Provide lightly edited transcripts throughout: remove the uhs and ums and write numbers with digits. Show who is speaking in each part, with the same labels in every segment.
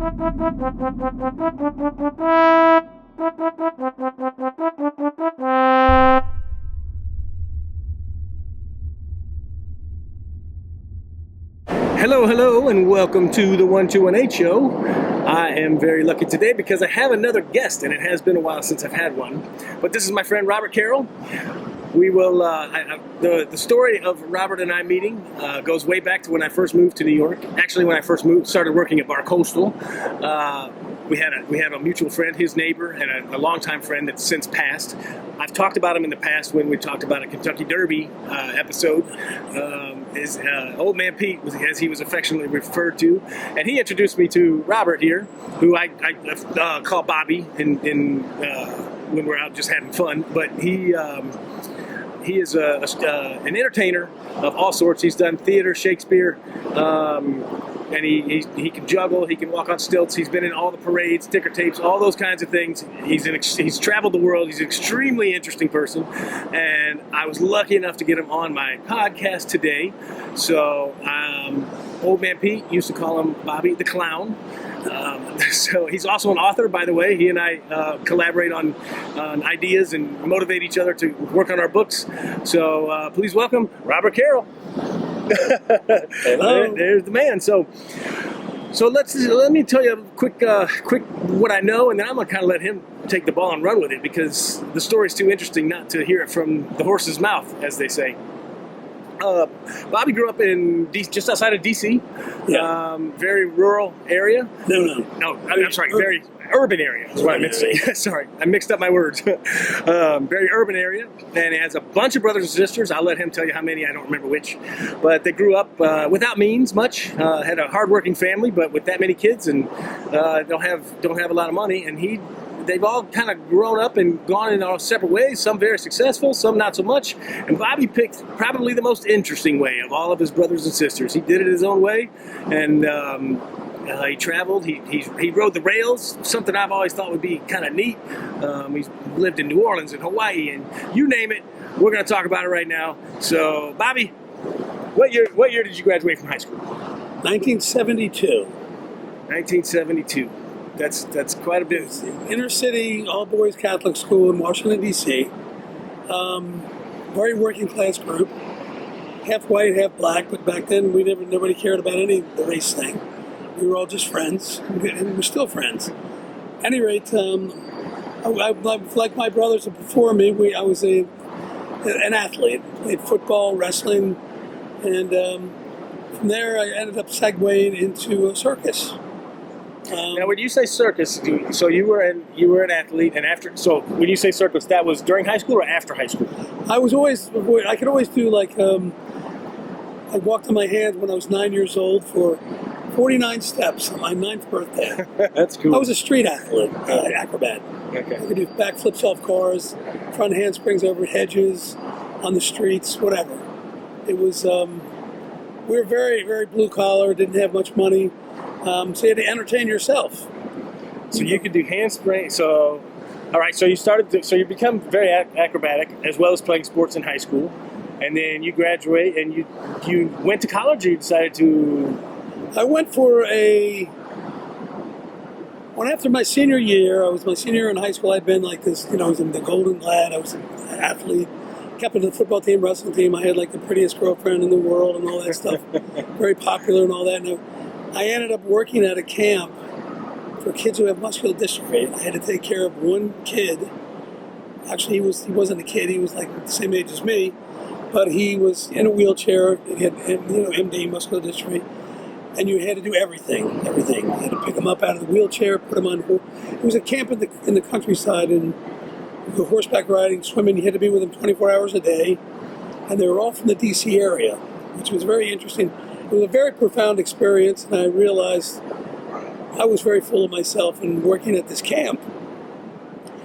Speaker 1: Hello, and welcome to the 1218 show. I am very lucky today because I have another guest, and it has been a while since I've had one. But this is my friend Robert Carroll. We will. The story of Robert and I meeting goes way back to when I first moved to New York. Actually, when I first started working at Bar Coastal. We had a mutual friend, his neighbor, and a longtime friend that's since passed. I've talked about him in the past when we talked about a Kentucky Derby episode. Is Old Man Pete, as he was affectionately referred to, and he introduced me to Robert here, who I call Bobby when we're out just having fun. But he is an entertainer of all sorts. He's done theater, Shakespeare, and he can juggle. He can walk on stilts. He's been in all the parades, ticker tapes, all those kinds of things. He's traveled the world. He's an extremely interesting person, and I was lucky enough to get him on my podcast today. So Old Man Pete used to call him Bobby the Clown. So he's also an author, by the way. He and I collaborate on ideas and motivate each other to work on our books. So please welcome Robert Carroll.
Speaker 2: Hello.
Speaker 1: There's the man. So let me tell you a quick what I know, and then I'm gonna kind of let him take the ball and run with it because the story's too interesting not to hear it from the horse's mouth, as they say. Bobby grew up in just outside of D.C., very rural area. No, I'm sorry, very urban area is what I meant to say. Sorry, I mixed up my words. Very urban area, and he has a bunch of brothers and sisters. I'll let him tell you how many, I don't remember which. But they grew up without means much, had a hardworking family, but with that many kids, and don't have a lot of money, and they've all kind of grown up and gone in our separate ways, some very successful, some not so much. And Bobby picked probably the most interesting way of all of his brothers and sisters. He did it his own way, and he traveled. He rode the rails, something I've always thought would be kind of neat. He's lived in New Orleans and Hawaii, and you name it, we're going to talk about it right now. So, Bobby, what year did you graduate from high school?
Speaker 2: 1972.
Speaker 1: 1972. That's quite a bit.
Speaker 2: Inner city, all boys Catholic school in Washington, D.C. Very working class group. Half white, half black, but back then nobody cared about any of the race thing. We were all just friends, and we're still friends. At any rate, like my brothers before me, I was an athlete. Played football, wrestling, and from there I ended up segueing into a circus.
Speaker 1: Now, when you say circus, so you were an athlete, and after. So when you say circus, that was during high school or after high school?
Speaker 2: I could always do I walked on my hands when I was 9 years old for 49 steps on my 9th birthday.
Speaker 1: That's cool.
Speaker 2: I was a street athlete, acrobat.
Speaker 1: Okay.
Speaker 2: I could do backflips off cars, front handsprings over hedges, on the streets, whatever. It was. We were very, very blue collar. Didn't have much money. So you had to entertain yourself.
Speaker 1: So you could do handspring. So, all right. So you become very acrobatic as well as playing sports in high school, and then you graduate and you went to college. Or you decided to.
Speaker 2: I went for after my senior year. I was my senior year in high school. I'd been like this. I was in the Golden Lad. I was an athlete. Captain of the football team, wrestling team. I had like the prettiest girlfriend in the world and all that stuff. Very popular and all that. And I ended up working at a camp for kids who have muscular dystrophy. I had to take care of one kid. Actually, he wasn't a kid. He was like the same age as me, but he was in a wheelchair. He had MD, muscular dystrophy, and you had to do everything. You had to pick him up out of the wheelchair, put him on. It was a camp in the countryside, and the horseback riding, swimming. You had to be with him 24 hours a day, and they were all from the D.C. area, which was very interesting. It was a very profound experience, and I realized I was very full of myself. And working at this camp,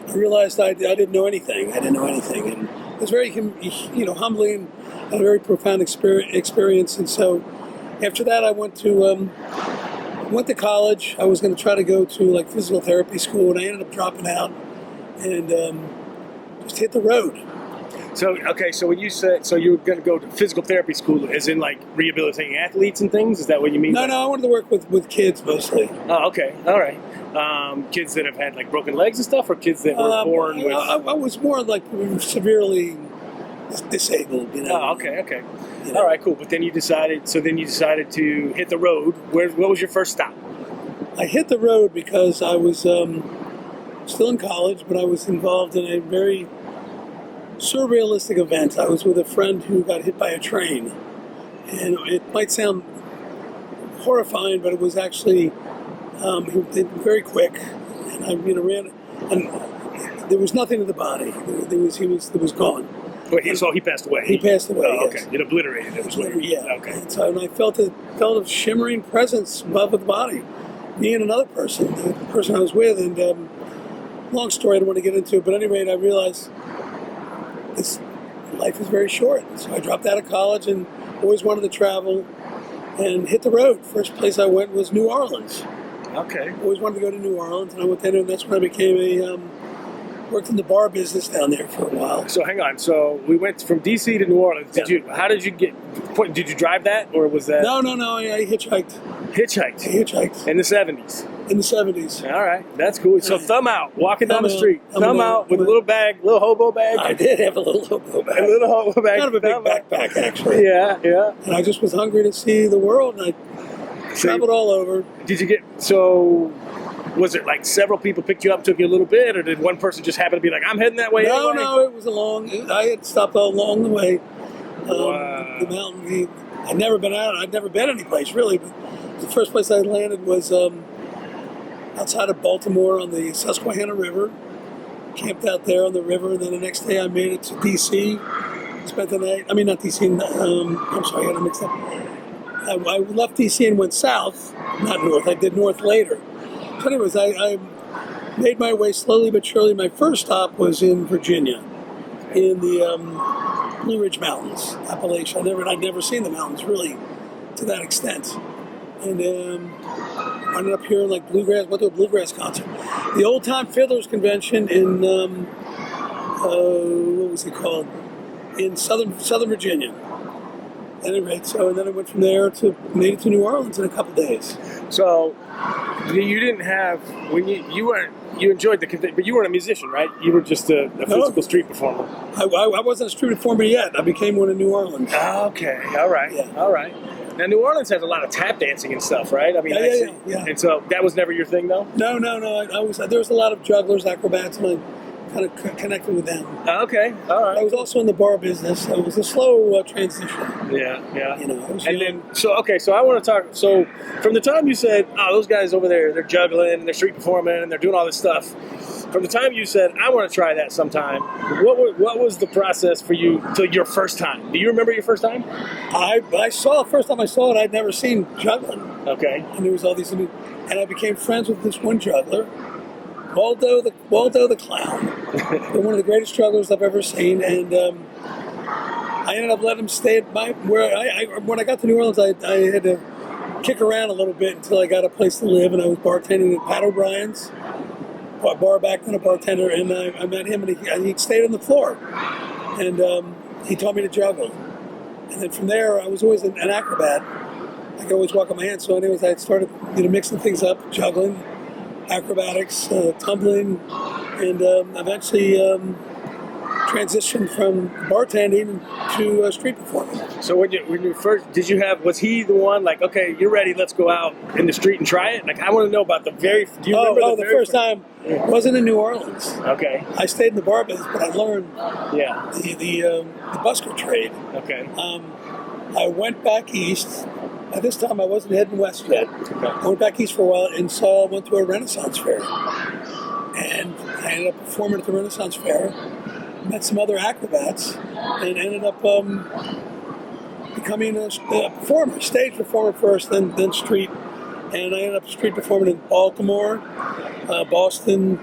Speaker 2: I realized I didn't know anything. And it was very, humbling and a very profound experience. And so, after that, I went to college. I was going to try to go to physical therapy school, and I ended up dropping out and just hit the road.
Speaker 1: So okay, so when you said so you were going to go to physical therapy school, as in like rehabilitating athletes and things, is that what you mean?
Speaker 2: No, no, I wanted to work with kids mostly.
Speaker 1: Oh, okay, all right. Kids that have had like broken legs and stuff, or kids that were born with.
Speaker 2: I was more like severely disabled. You know.
Speaker 1: Oh, okay, okay.
Speaker 2: You know.
Speaker 1: All right, cool. But then you decided. So then you decided to hit the road. What was your first stop?
Speaker 2: I hit the road because I was still in college, but I was involved in a very surrealistic event. I was with a friend who got hit by a train, and it might sound horrifying, but it was actually very quick. And I ran, and there was nothing in the body. He was gone.
Speaker 1: Wait, so he passed away.
Speaker 2: He passed away.
Speaker 1: Oh,
Speaker 2: yes.
Speaker 1: okay. It obliterated. It was
Speaker 2: Yeah.
Speaker 1: Okay.
Speaker 2: And I felt a shimmering presence above the body. Me and another person, the person I was with, and long story I don't want to get into, but at any rate, I realized this life is very short. So I dropped out of college and always wanted to travel and hit the road. First place I went was New Orleans.
Speaker 1: Okay.
Speaker 2: Always wanted to go to New Orleans, and I went there, and that's when I became worked in the bar business down there for a while.
Speaker 1: So hang on. So we went from DC to New Orleans. How did you get? Did you drive that, or was that?
Speaker 2: No. I hitchhiked.
Speaker 1: Hitchhiked.
Speaker 2: I hitchhiked
Speaker 1: In the 70s.
Speaker 2: in the 70s.
Speaker 1: All right, that's cool. So thumb out, walking down the
Speaker 2: Thumb out.
Speaker 1: street, thumb out with a little bag, little hobo bag.
Speaker 2: I did have a little hobo bag.
Speaker 1: A little hobo bag.
Speaker 2: Kind of a big
Speaker 1: thumb out.
Speaker 2: backpack, actually.
Speaker 1: Yeah, yeah.
Speaker 2: And I just was hungry to see the world, and I traveled all over.
Speaker 1: Did you get so? Was it like several people picked you up, took you a little bit, or did one person just happen to be like, "I'm heading that way"?
Speaker 2: No,
Speaker 1: anyway?
Speaker 2: no, it was I had stopped all along the way.
Speaker 1: Wow.
Speaker 2: The mountain. I'd never been out. I'd never been any place really. But the first place I landed was outside of Baltimore on the Susquehanna River. Camped out there on the river, and then the next day I made it to D.C. Spent the night. I mean, not D.C. I'm sorry, I got it mixed up. I left D.C. and went south, not north. I did north later. So anyways, I made my way slowly but surely. My first stop was in Virginia, in the Blue Ridge Mountains, Appalachia. I'd never seen the mountains really to that extent. And ended up here in like bluegrass, went to a bluegrass concert. The Old Time Fiddlers Convention in, what was it called? In Southern Virginia. At any rate, and then I went from there made it to New Orleans in a couple days.
Speaker 1: So you didn't have when you enjoyed the convention, but you weren't a musician, right? You were just a physical street performer.
Speaker 2: I wasn't a street performer yet. I became one in New Orleans.
Speaker 1: Okay, all right,
Speaker 2: Yeah.
Speaker 1: all right. Now New Orleans has a lot of tap dancing and stuff, right? I mean,
Speaker 2: Yeah.
Speaker 1: And so that was never your thing, though.
Speaker 2: No. There was a lot of jugglers, acrobats, and I kind of connected with them.
Speaker 1: Okay, all right.
Speaker 2: I was also in the bar business. It was a slow transition.
Speaker 1: Yeah.
Speaker 2: You know, I was
Speaker 1: And
Speaker 2: young.
Speaker 1: then, so I want to talk. So, from the time you said, "Oh, those guys over there, they're juggling and they're street performing and they're doing all this stuff," from the time you said, "I want to try that sometime," what was the process for you till your first time? Do you remember your first time?
Speaker 2: First time I saw it, I'd never seen juggling.
Speaker 1: Okay.
Speaker 2: And there was all these, and I became friends with this one juggler, Waldo the Clown, one of the greatest jugglers I've ever seen. And I ended up letting him stay at when I got to New Orleans, I had to kick around a little bit until I got a place to live, and I was bartending at Pat O'Brien's, bar back then, a bartender, and I met him, and he stayed on the floor, and he taught me to juggle. And then from there, I was always an acrobat. I could always walk on my hands. So anyways, I started mixing things up, juggling, acrobatics, tumbling, and eventually transitioned from bartending to street performing.
Speaker 1: So when you first was he the one like, okay, you're ready, let's go out in the street and try it? Like, I want to know about do you remember
Speaker 2: the first time wasn't in New Orleans.
Speaker 1: Okay.
Speaker 2: I stayed in the bar business, but I learned the busker trade.
Speaker 1: Okay.
Speaker 2: I went back east. At this time, I wasn't heading west yet.
Speaker 1: Okay.
Speaker 2: I went back east for a while and went to a Renaissance fair. And I ended up performing at the Renaissance fair, met some other acrobats, and ended up becoming a performer, stage performer first, then street. And I ended up street performing in Baltimore, Boston.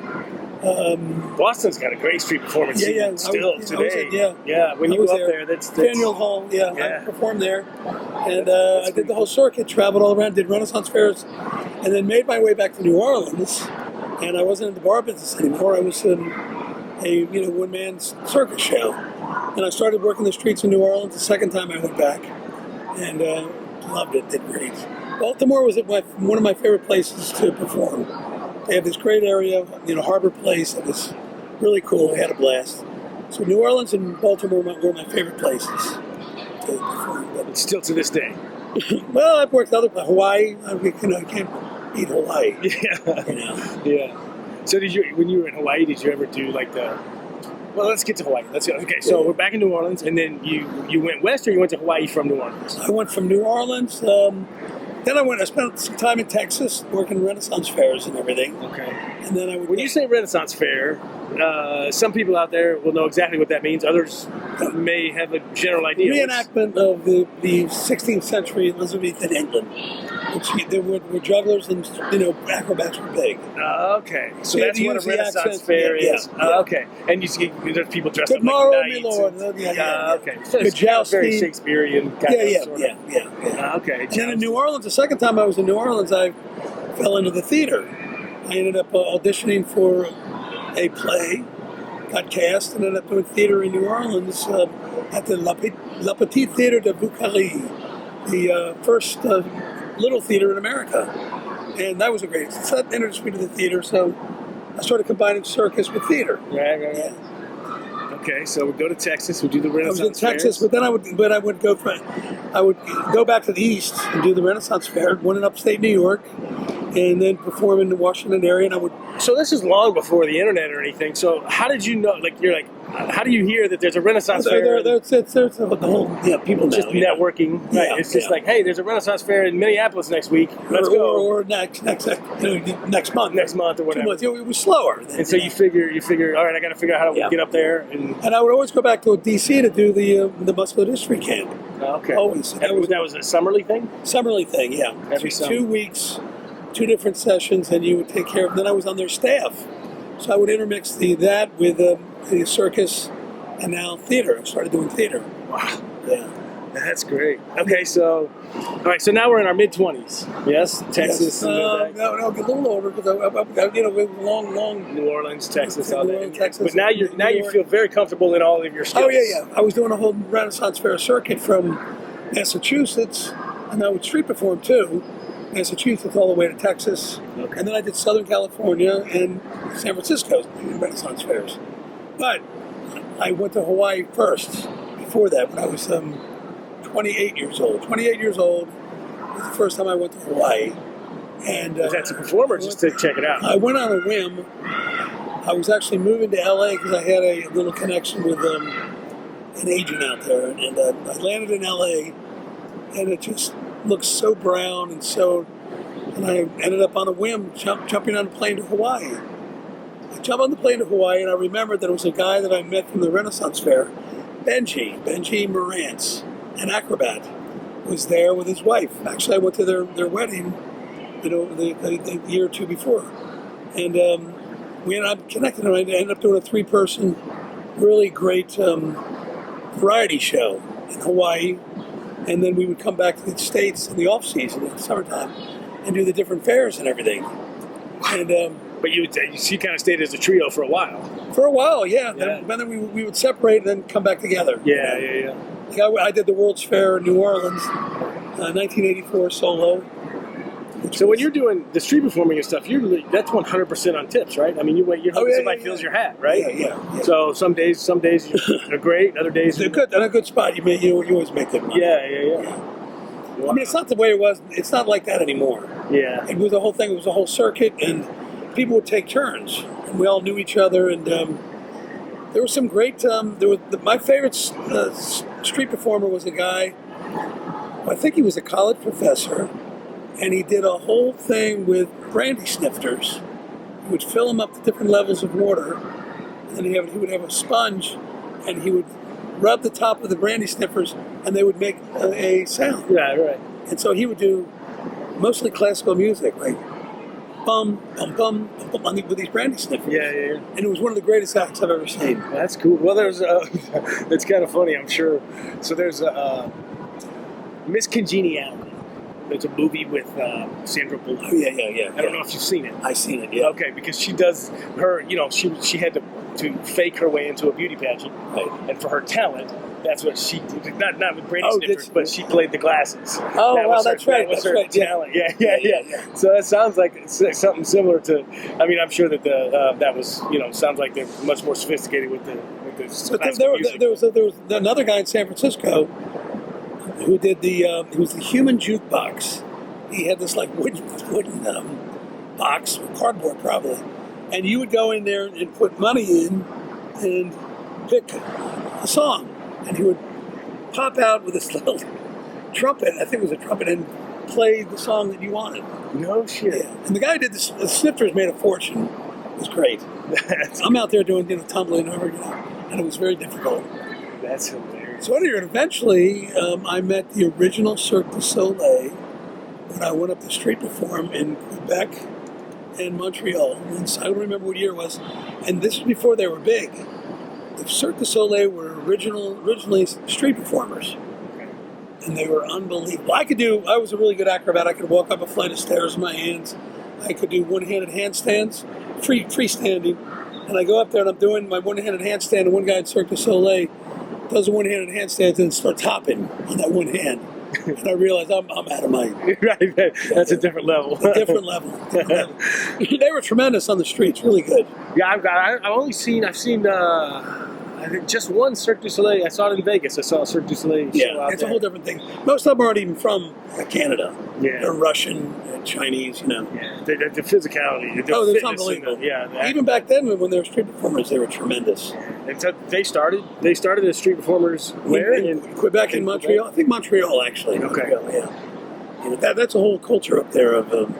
Speaker 1: Boston's got a great street performance scene still today. When you go up there, that's
Speaker 2: Faneuil Hall. I performed there, and I did the whole circuit, traveled all around, did Renaissance fairs, and then made my way back to New Orleans. And I wasn't in the bar business anymore. I was in a one-man circus show, And I started working the streets in New Orleans the second time I went back, and loved it. Did great. Baltimore was one of my favorite places to perform. They have this great area, Harbor Place. It was really cool. We had a blast. So New Orleans and Baltimore were my favorite places to perform.
Speaker 1: But still to this day.
Speaker 2: Well, I've worked other places. Hawaii. I can't beat Hawaii.
Speaker 1: Yeah. Yeah. So when you were in Hawaii, did you ever do like the? Well, let's get to Hawaii. Let's go. Okay, so we're back in New Orleans, and then you went west, or you went to Hawaii from New Orleans?
Speaker 2: I went from New Orleans. Then I spent some time in Texas working Renaissance fairs and everything.
Speaker 1: Okay.
Speaker 2: And then
Speaker 1: when you say Renaissance fair, some people out there will know exactly what that means. Others may have a general idea.
Speaker 2: Reenactment of the 16th century Elizabethan England. There were jugglers and acrobats were big.
Speaker 1: Okay, so that's what a Renaissance fair is.
Speaker 2: Yeah.
Speaker 1: Okay, and there's people dressed
Speaker 2: Good
Speaker 1: up like
Speaker 2: morrow,
Speaker 1: knights.
Speaker 2: My lord.
Speaker 1: Okay, so
Speaker 2: Good
Speaker 1: it's
Speaker 2: jousting.
Speaker 1: very Shakespearean kind of sort of.
Speaker 2: Yeah.
Speaker 1: Okay.
Speaker 2: And then in New Orleans, the second time I was in New Orleans, I fell into the theater. I ended up auditioning for a play, got cast, and ended up doing theater in New Orleans at the La Petite Theatre de Bucari, the first little theater in America. And that was a great, so that introduced me to the theater, so I started combining circus with theater.
Speaker 1: Right. Yeah. Okay, so we'd go to Texas, we'd do the Renaissance
Speaker 2: I was in Texas, but then I would go back to the east and do the Renaissance Fair, one in upstate New York, and then perform in the Washington area. And I would.
Speaker 1: So this is long before the internet or anything. So how did you know? How do you hear that there's a Renaissance fair?
Speaker 2: There's the whole people
Speaker 1: just
Speaker 2: now,
Speaker 1: networking. Right.
Speaker 2: Yeah,
Speaker 1: it's just like, hey, there's a Renaissance fair in Minneapolis next week. Let's go.
Speaker 2: Or next month.
Speaker 1: Next month or whatever.
Speaker 2: 2 months. It was slower.
Speaker 1: And so you figure, all right, I got to figure out how to get up there.
Speaker 2: And I would always go back to D.C. to do the Muscular Dystrophy camp.
Speaker 1: Okay.
Speaker 2: Always.
Speaker 1: That was a Summerly thing?
Speaker 2: Summerly thing, yeah.
Speaker 1: Every summer.
Speaker 2: 2 weeks, 2 different sessions, and you would take care of. Then I was on their staff, so I would intermix that with the circus, and now theater. I started doing theater.
Speaker 1: Wow.
Speaker 2: Yeah.
Speaker 1: That's great. Okay, so all right, so now we're in our mid-20s. Yes, Texas.
Speaker 2: Yes. No, a little older because I long.
Speaker 1: New Orleans, Texas, all
Speaker 2: New
Speaker 1: that.
Speaker 2: Orleans, Texas.
Speaker 1: But now you feel very comfortable in all of your skills.
Speaker 2: Oh yeah. I was doing a whole Renaissance Fair circuit from Massachusetts, and I would street perform too. Massachusetts all the way to Texas, and then I did Southern California and San Francisco Renaissance fairs. But I went to Hawaii first. Before that, when I was 28 years old. 28 years old was the first time I went to Hawaii. And
Speaker 1: was that to perform or just to check it out?
Speaker 2: I went on a whim. I was actually moving to LA because I had a little connection with an agent out there, and I landed in LA, and it just looked so brown and I ended up on a whim jumping on a plane to Hawaii. I jumped on the plane to Hawaii, and I remembered that it was a guy that I met from the Renaissance Fair, Benji Morantz, an acrobat, was there with his wife. Actually, I went to their wedding, the year or two before, and we ended up connecting, and I ended up doing a 3-person, really great variety show in Hawaii. And then we would come back to the States in the off season, in the summertime, and do the different fairs and everything. And
Speaker 1: but you kind of stayed as a trio for a while.
Speaker 2: For a while, yeah. Then we would separate and then come back together.
Speaker 1: Yeah.
Speaker 2: I did the World's Fair in New Orleans, 1984 solo.
Speaker 1: So when you're doing the street performing and stuff, that's 100% on tips, right? I mean, you're hoping somebody fills your hat, right?
Speaker 2: Yeah.
Speaker 1: So some days are great, other days
Speaker 2: they're good. In a good spot, you always make good money.
Speaker 1: Yeah.
Speaker 2: Wow. I mean, it's not the way it was. It's not like that anymore.
Speaker 1: Yeah.
Speaker 2: It was a whole thing. It was a whole circuit, and people would take turns, and we all knew each other. And there was some great. My favorite street performer was a guy. I think he was a college professor. And he did a whole thing with brandy snifters. He would fill them up to different levels of water, and then he would have a sponge, and he would rub the top of the brandy sniffers, and they would make a sound.
Speaker 1: Yeah, right.
Speaker 2: And so he would do mostly classical music, like bum, bum, bum, bum, bum, with these brandy sniffers.
Speaker 1: Yeah.
Speaker 2: And it was one of the greatest acts I've ever seen.
Speaker 1: That's cool. Well, there's it's kind of funny, I'm sure. So there's Miss Congeniality. there's a movie with Sandra Bullock.
Speaker 2: Oh, yeah.
Speaker 1: I don't know if you've seen it.
Speaker 2: I've seen it, yeah.
Speaker 1: Okay, because she does her, she had to fake her way into a beauty pageant,
Speaker 2: Right.
Speaker 1: and for her talent, that's what she did. Not with Brady
Speaker 2: Oh,
Speaker 1: Sniffers, but she played the glasses.
Speaker 2: Oh,
Speaker 1: that
Speaker 2: wow,
Speaker 1: was her,
Speaker 2: that's right.
Speaker 1: That was
Speaker 2: That's
Speaker 1: her
Speaker 2: right.
Speaker 1: talent. Yeah. So that sounds like something similar to. I mean, I'm sure that that was sounds like they're much more sophisticated with the
Speaker 2: But
Speaker 1: classical music.
Speaker 2: there was another guy in San Francisco who did he was the human jukebox. He had this like wooden box, cardboard probably, and you would go in there and put money in and pick a song, and he would pop out with this little trumpet. I think it was a trumpet, and play the song that you wanted.
Speaker 1: No shit.
Speaker 2: Yeah. And the guy who did this. The Snifters made a fortune. It was great. I'm out there doing tumbling over, and it was very difficult.
Speaker 1: That's hilarious.
Speaker 2: So anyway, eventually I met the original Cirque du Soleil when I went up the street perform in Quebec and Montreal. I don't remember what year it was, and this was before they were big. The Cirque du Soleil were originally street performers, and they were unbelievable. I was a really good acrobat. I could walk up a flight of stairs with my hands. I could do one-handed handstands, freestanding, and I go up there and I'm doing my one-handed handstand, and one guy at Cirque du Soleil does a one-handed handstand and starts hopping on that one hand. And I realized I'm out of my...
Speaker 1: Right, that's a different level.
Speaker 2: Different level. They were tremendous on the streets, really good.
Speaker 1: Yeah, I've seen I think just one Cirque du Soleil. I saw it in Vegas. I saw a Cirque du Soleil show out
Speaker 2: it's
Speaker 1: there.
Speaker 2: a whole different thing. Most of them aren't even from Canada.
Speaker 1: Yeah.
Speaker 2: They're Russian and Chinese,
Speaker 1: Yeah, the physicality.
Speaker 2: That's unbelievable. Even back then, when they were street performers, they were tremendous.
Speaker 1: And so they started as street performers where?
Speaker 2: In Quebec and Montreal. I think Montreal, actually.
Speaker 1: Okay.
Speaker 2: Montreal, yeah. That's a whole culture up there of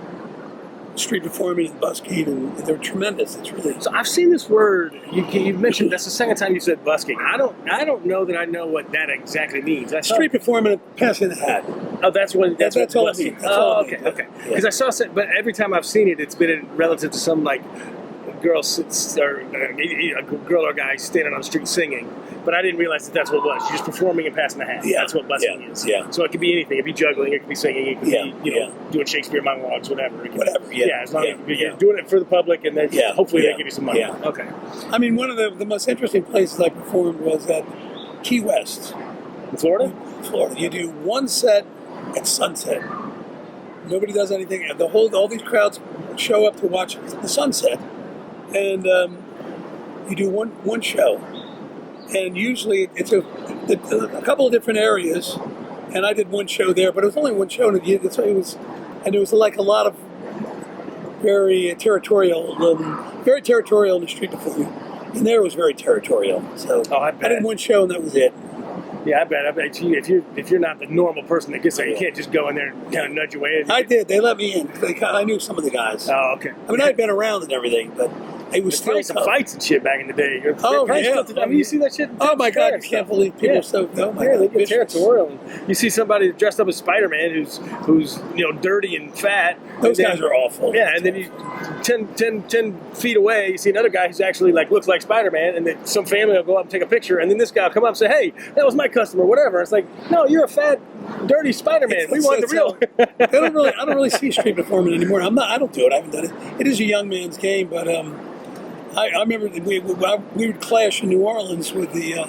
Speaker 2: street performing and busking, and they're tremendous. It's really...
Speaker 1: So I've seen this word. You mentioned that's the second time you said busking. I don't know that I know what that exactly means.
Speaker 2: Street performing and passing the hat.
Speaker 1: Oh, that's all it means.
Speaker 2: That's all it means.
Speaker 1: Okay. Because I saw, but every time I've seen it, it's been relative to some like girl a girl or a guy standing on the street singing. But I didn't realize that's what it was. You're just performing and passing the hat.
Speaker 2: Yeah.
Speaker 1: That's what busking is.
Speaker 2: Yeah.
Speaker 1: So it could be anything. It could be juggling. It could be singing. It could be doing Shakespeare monologues, whatever. As long as you're doing it for the public, and then hopefully they give you some money.
Speaker 2: Yeah.
Speaker 1: Okay.
Speaker 2: I mean, one of the most interesting places I performed was at Key West.
Speaker 1: In Florida?
Speaker 2: Florida. You do one set at sunset. Nobody does anything. All these crowds show up to watch the sunset, and you do one show. And usually it's a couple of different areas, and I did one show there, but it was only one show, and it was like a lot of very territorial in the street performing, and there was very territorial. So I did one show, and that was it.
Speaker 1: Yeah, I bet if you're not the normal person that gets there, you can't just go in there and kind of nudge your way in.
Speaker 2: I did. They let me in. I knew some of the guys.
Speaker 1: Oh, okay.
Speaker 2: I mean, I'd been around and everything, but it was still
Speaker 1: some fights and shit back in the day.
Speaker 2: I
Speaker 1: mean, you see that shit?
Speaker 2: Oh my God! You can't believe people are so. Oh my God,
Speaker 1: they get territorial. You see somebody dressed up as Spider-Man who's dirty and fat.
Speaker 2: Those guys are awful.
Speaker 1: Yeah, and then you 10 feet away, you see another guy who's actually looks like Spider-Man, and then some family will go up and take a picture, and then this guy will come up and say, "Hey, that was my customer," whatever. It's like, no, you're a fat, dirty Spider-Man. We want the real.
Speaker 2: I don't really see street performing anymore. I don't do it. I haven't done it. It is a young man's game, but I remember we would clash in New Orleans with the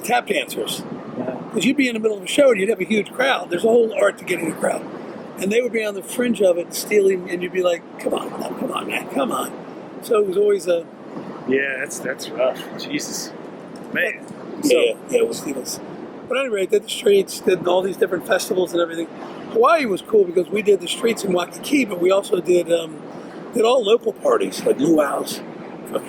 Speaker 2: tap dancers. Because you'd be in the middle of a show and you'd have a huge crowd. There's a whole art to getting a crowd. And they would be on the fringe of it, stealing, and you'd be like, come on, man, come on. So it was always a...
Speaker 1: Yeah, that's rough. Jesus. Man.
Speaker 2: It was. But anyway, I did the streets, did all these different festivals and everything. Hawaii was cool because we did the streets in Waikiki, but we also did all local parties, like luau's.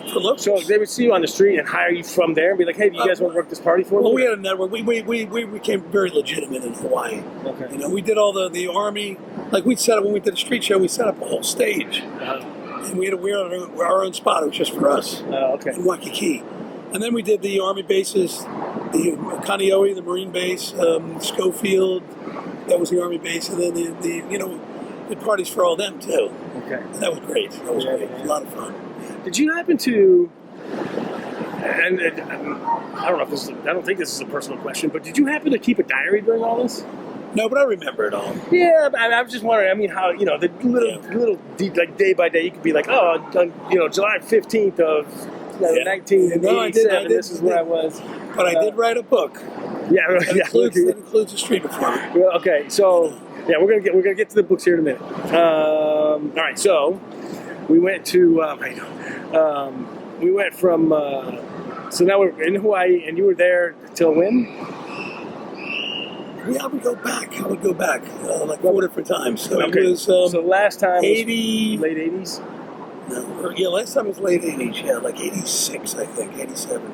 Speaker 1: So they would see you on the street and hire you from there and be like, "Hey, do you guys want to work this party for me?"
Speaker 2: Well, we had a network. We became very legitimate in Hawaii.
Speaker 1: Okay.
Speaker 2: We did all the army. Like we'd set up when we did a street show, we set up a whole stage, and we had our own spot. It was just for us.
Speaker 1: Okay.
Speaker 2: In Waikiki, and then we did the army bases, the Kaneohe, the Marine base, Schofield. That was the army base, and then the parties for all them too.
Speaker 1: Okay.
Speaker 2: And that was great. That was great. It was a lot of fun.
Speaker 1: Did you happen to, and I don't know if I don't think this is a personal question, but did you happen to keep a diary during all this?
Speaker 2: No, but I remember it all.
Speaker 1: Yeah, but I was just wondering. I mean, how the little deep, like day by day, you could be like, oh, on, July 15th of 1987.
Speaker 2: No, I did.
Speaker 1: This is where I was.
Speaker 2: But I did write a book.
Speaker 1: Yeah,
Speaker 2: that includes a street performer.
Speaker 1: Well, okay, so yeah, we're gonna get to the books here in a minute. All right, so we went to we went from so now we're in Hawaii, and you were there till when?
Speaker 2: Yeah, I would go back like 4 different times. So
Speaker 1: okay.
Speaker 2: It was
Speaker 1: so last time
Speaker 2: 80,
Speaker 1: late 80s.
Speaker 2: No, last time was late 80s. Yeah, like 86, I think, 87.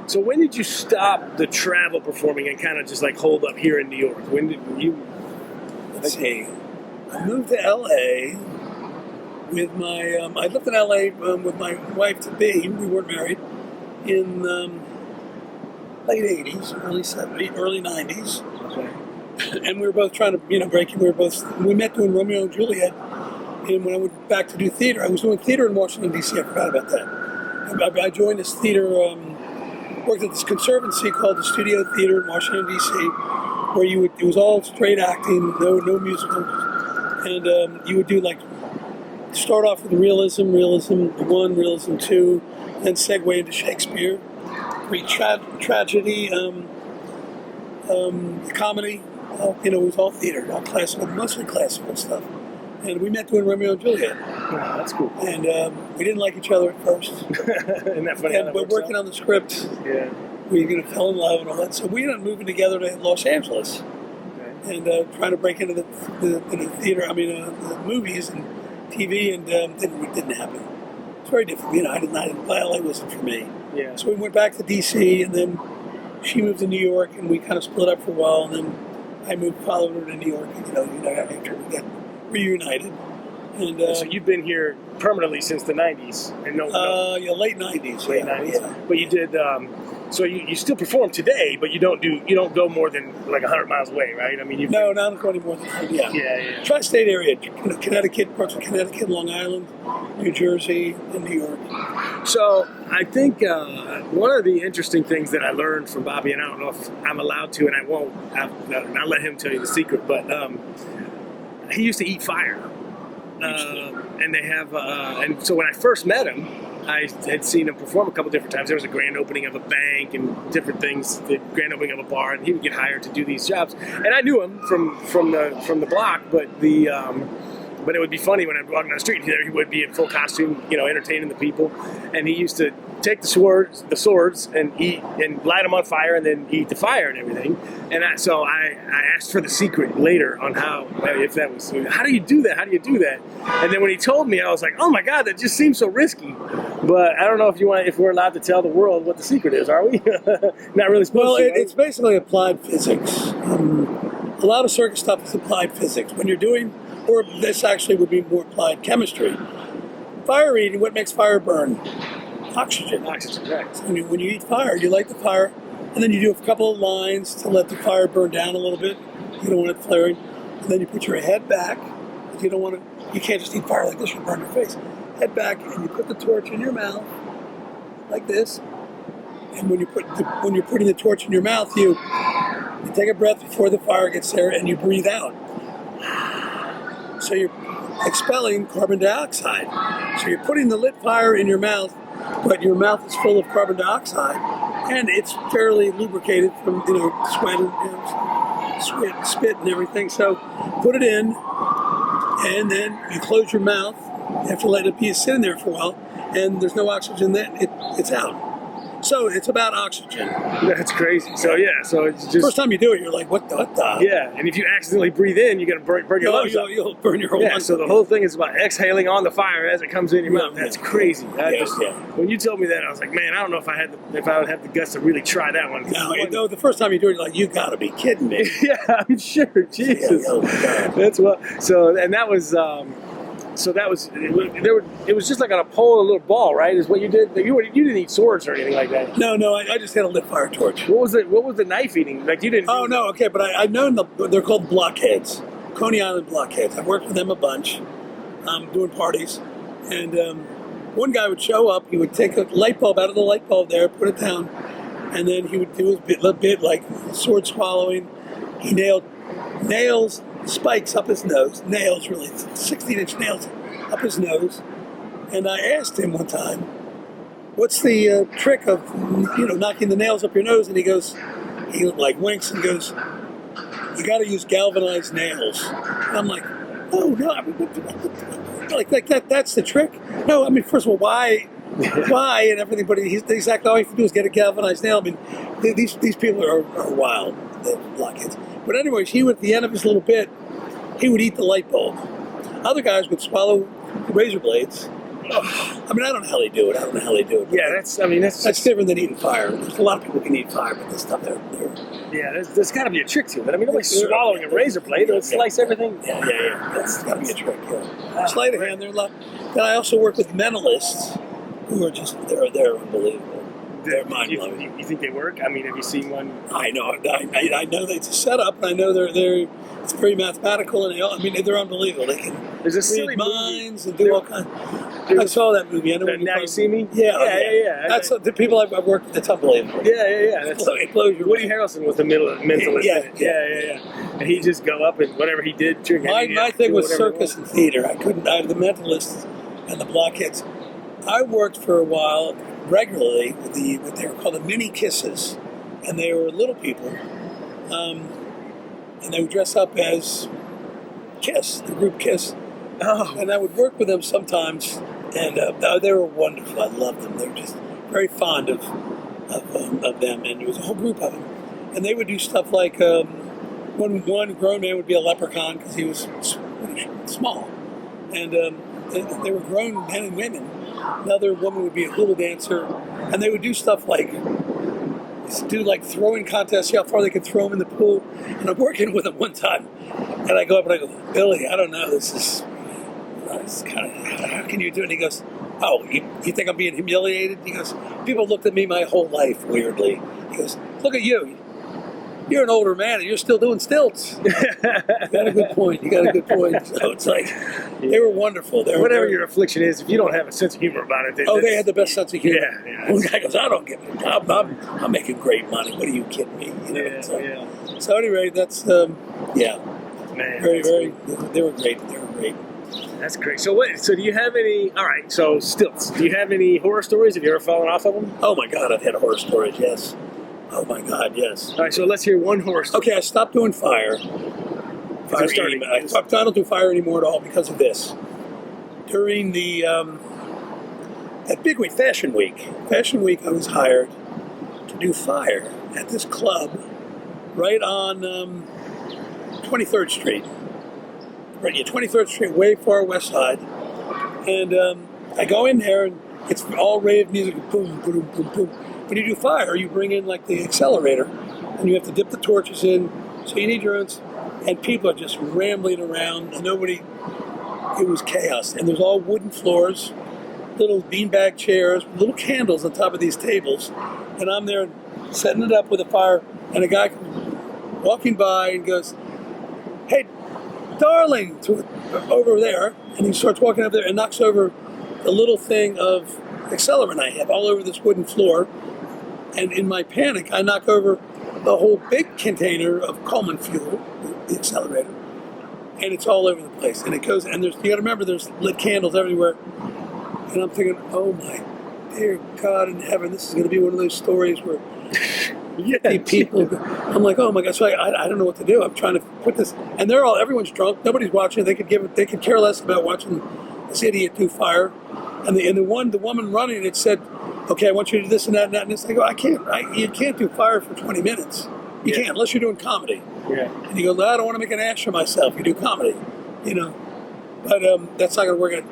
Speaker 1: So when did you stop the travel performing and kind of just like hold up here in New York? When did you?
Speaker 2: Let's see. I moved to LA with my. I lived in LA with my wife to be. We weren't married in late 80s, early 70s, early 90s. Okay. And we were both trying to break in. We met doing Romeo and Juliet. And when I went back to do theater, I was doing theater in Washington D.C. I forgot about that. I joined this theater. Worked at this conservancy called the Studio Theater in Washington D.C., where it was all straight acting, no musicals, and you would do start off with realism 1, realism 2, then segue into Shakespeare, great tragedy, comedy. It was all theater, all classical, mostly classical stuff. And we met doing Romeo and Juliet.
Speaker 1: Wow, that's cool.
Speaker 2: And we didn't like each other at first.
Speaker 1: Isn't that funny?
Speaker 2: But working on the script, we fell in love and all that. So we ended up moving together to Los Angeles, and trying to break into the theater. The movies and TV, and it didn't happen. It's very difficult. I didn't. LA wasn't for me.
Speaker 1: Yeah.
Speaker 2: So we went back to DC, and then she moved to New York, and we kind of split up for a while, and then I followed her to New York. After we got reunited. And
Speaker 1: so you've been here permanently since the 90s? And
Speaker 2: late 90s.
Speaker 1: Late 90s. Yeah. But you did. So you still perform today, but you don't go more than like 100 miles away, right? I mean,
Speaker 2: not going more than 100.
Speaker 1: Yeah.
Speaker 2: Tri-state area, Connecticut, parts of Connecticut, Long Island, New Jersey, and New York.
Speaker 1: So I think one of the interesting things that I learned from Bobby, and I don't know if I'm allowed to, and I won't. I'll let him tell you the secret, but he used to eat fire. And they have, and so when I first met him, I had seen him perform a couple different times. There was a grand opening of a bank and different things, the grand opening of a bar, and he would get hired to do these jobs. And I knew him from the block, but it would be funny when I'd walk down the street. There he would be in full costume, entertaining the people, and he used to take the swords and eat and light them on fire and then eat the fire and everything. And so I asked for the secret later on how do you do that? How do you do that? And then when he told me, I was like, oh my God, that just seems so risky. But I don't know if we're allowed to tell the world what the secret is, are we? Not really supposed to.
Speaker 2: Well, it's basically applied physics. A lot of circus stuff is applied physics. When you're doing, or this actually would be more applied chemistry. Fire eating, what makes fire burn? Oxygen.
Speaker 1: Oxygen, right.
Speaker 2: So when you eat fire, you light the fire, and then you do a couple of lines to let the fire burn down a little bit. You don't want it flaring. And then you put your head back. You can't just eat fire like this, you'll burn your face. Head back, and you put the torch in your mouth, like this. And when you're putting the torch in your mouth, you take a breath before the fire gets there, and you breathe out. So you're expelling carbon dioxide. So you're putting the lit fire in your mouth, but your mouth is full of carbon dioxide, and it's fairly lubricated from sweat and spit and everything. So put it in, and then you close your mouth. You have to let it sit in there for a while, and there's no oxygen. Then it's out. So it's about oxygen.
Speaker 1: That's crazy. So it's just
Speaker 2: first time you do it, you're like, what the?
Speaker 1: Yeah, and if you accidentally breathe in, you're gonna burn your lungs up.
Speaker 2: You'll burn your whole lungs.
Speaker 1: So the whole thing is about exhaling on the fire as it comes in your mouth. That's crazy. When you told me that, I was like, man, I don't know if I would have the guts to really try that one.
Speaker 2: No, the first time you do it, you're like, you gotta be kidding me.
Speaker 1: Yeah, I'm sure. Jesus, that's what. So and that was. So that was it was just like on a pole, a little ball, right? Is what you did. You didn't eat swords or anything like that.
Speaker 2: No, I just had a lit fire torch.
Speaker 1: What was the knife eating? Like you didn't.
Speaker 2: Oh no, okay, but I've known they're called blockheads, Coney Island blockheads. I've worked with them a bunch, doing parties, and one guy would show up. He would take a light bulb out of the light bulb there, put it down, and then he would do his bit like sword swallowing. He nailed nails, spikes up his nose, nails really, 16-inch nails up his nose. And I asked him one time, what's the trick of, knocking the nails up your nose? And he like winks and goes, you got to use galvanized nails. And I'm like, oh, no, like that's the trick? No, I mean, first of all, why and everything, but exactly all you have to do is get a galvanized nail. I mean, these people are wild, the blockheads. But anyways, he would, at the end of his little bit, he would eat the light bulb. Other guys would swallow razor blades. I mean, I don't know how they do it.
Speaker 1: Yeah, that's
Speaker 2: different than eating fire. There's a lot of people can eat fire, but this stuff, they're
Speaker 1: yeah, there's got to be a trick to it. I mean, nobody's swallowing a razor blade. It'll slice everything.
Speaker 2: Yeah. That's got to be a trick. Yeah. Sleight of hand. Then I also work with mentalists who are just they're unbelievable. They're mind-blowing.
Speaker 1: You think they work? I mean, have you seen one?
Speaker 2: I know. I know it's a setup. I know they're it's very mathematical, and they're unbelievable. They can
Speaker 1: There's a silly
Speaker 2: read minds
Speaker 1: movie.
Speaker 2: and do all kinds. I saw that movie. I know
Speaker 1: Now You See Me?
Speaker 2: Yeah. That's the people I've worked with. It's unbelievable.
Speaker 1: Yeah.
Speaker 2: It blows your
Speaker 1: Woody
Speaker 2: mind.
Speaker 1: Harrelson was the mentalist.
Speaker 2: Yeah.
Speaker 1: And he'd just go up and whatever he did.
Speaker 2: My thing was circus and theater. I the mentalists and the blockheads. I worked for a while regularly with what they were called the mini kisses, and they were little people, and they would dress up as Kiss, the group Kiss.
Speaker 1: Oh.
Speaker 2: And I would work with them sometimes, and they were wonderful. I loved them. They were just very fond of them, and there was a whole group of them. And they would do stuff like one grown man would be a leprechaun because he was small, and they were grown men and women. Another woman would be a hula dancer, and they would do stuff like throwing contests, see how far they could throw them in the pool. And I'm working with them one time, and I go up and I go, Billy, I don't know, this is kind of, how can you do it? And he goes, oh, you think I'm being humiliated? He goes, people looked at me my whole life weirdly. He goes, look at you. You're an older man and you're still doing stilts. You got a good point. So it's like, they were wonderful.
Speaker 1: Whatever your affliction is, if you don't have a sense of humor about it,
Speaker 2: they had the best sense of humor.
Speaker 1: Yeah.
Speaker 2: One guy goes, I don't give a I'm making great money. What are you kidding me? So anyway, that's,
Speaker 1: Man,
Speaker 2: very, they were great.
Speaker 1: That's great. So do you have any, all right, so stilts. Do you have any horror stories? Have you ever fallen off of them?
Speaker 2: Oh my God, I've had horror stories, yes. Oh my God, yes.
Speaker 1: All right, so let's hear one horror story.
Speaker 2: Okay, I stopped doing fire. I don't do fire anymore at all because of this. During the at Big Week, Fashion Week, I was hired to do fire at this club right on 23rd Street. Right, 23rd Street, way far west side. And I go in there, and it's all rave music, boom, boom, boom, boom. When you do fire, you bring in like the accelerator, and you have to dip the torches in. So you need your own, and people are just rambling around. And it was chaos. And there's all wooden floors, little beanbag chairs, little candles on top of these tables. And I'm there setting it up with a fire, and a guy walking by and goes, hey, darling, over there. And he starts walking up there and knocks over the little thing of accelerant I have all over this wooden floor. And in my panic, I knock over the whole big container of Coleman fuel, the accelerator, and it's all over the place. And it goes, and you got to remember, there's lit candles everywhere. And I'm thinking, oh my dear God in heaven, this is going to be one of those stories where people. I'm like, oh my God! So I don't know what to do. I'm trying to put this, and everyone's drunk. Nobody's watching. They could care less about watching this idiot do fire. And the woman running it said, okay, I want you to do this and that and that. And this. I go, you can't do fire for 20 minutes. You can't, unless you're doing comedy.
Speaker 1: Yeah.
Speaker 2: And you go, no, I don't want to make an ass for myself. You do comedy, But that's not going to work.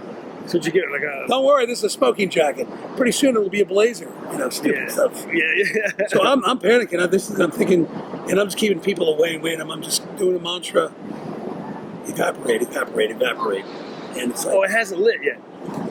Speaker 1: So did you get like a...
Speaker 2: Don't worry, this is a smoking jacket. Pretty soon it'll be a blazer, stupid stuff.
Speaker 1: Yeah.
Speaker 2: So I'm panicking. I'm thinking, and I'm just keeping people away. I'm just doing a mantra. Evaporate. And it's like...
Speaker 1: Oh, it hasn't lit yet.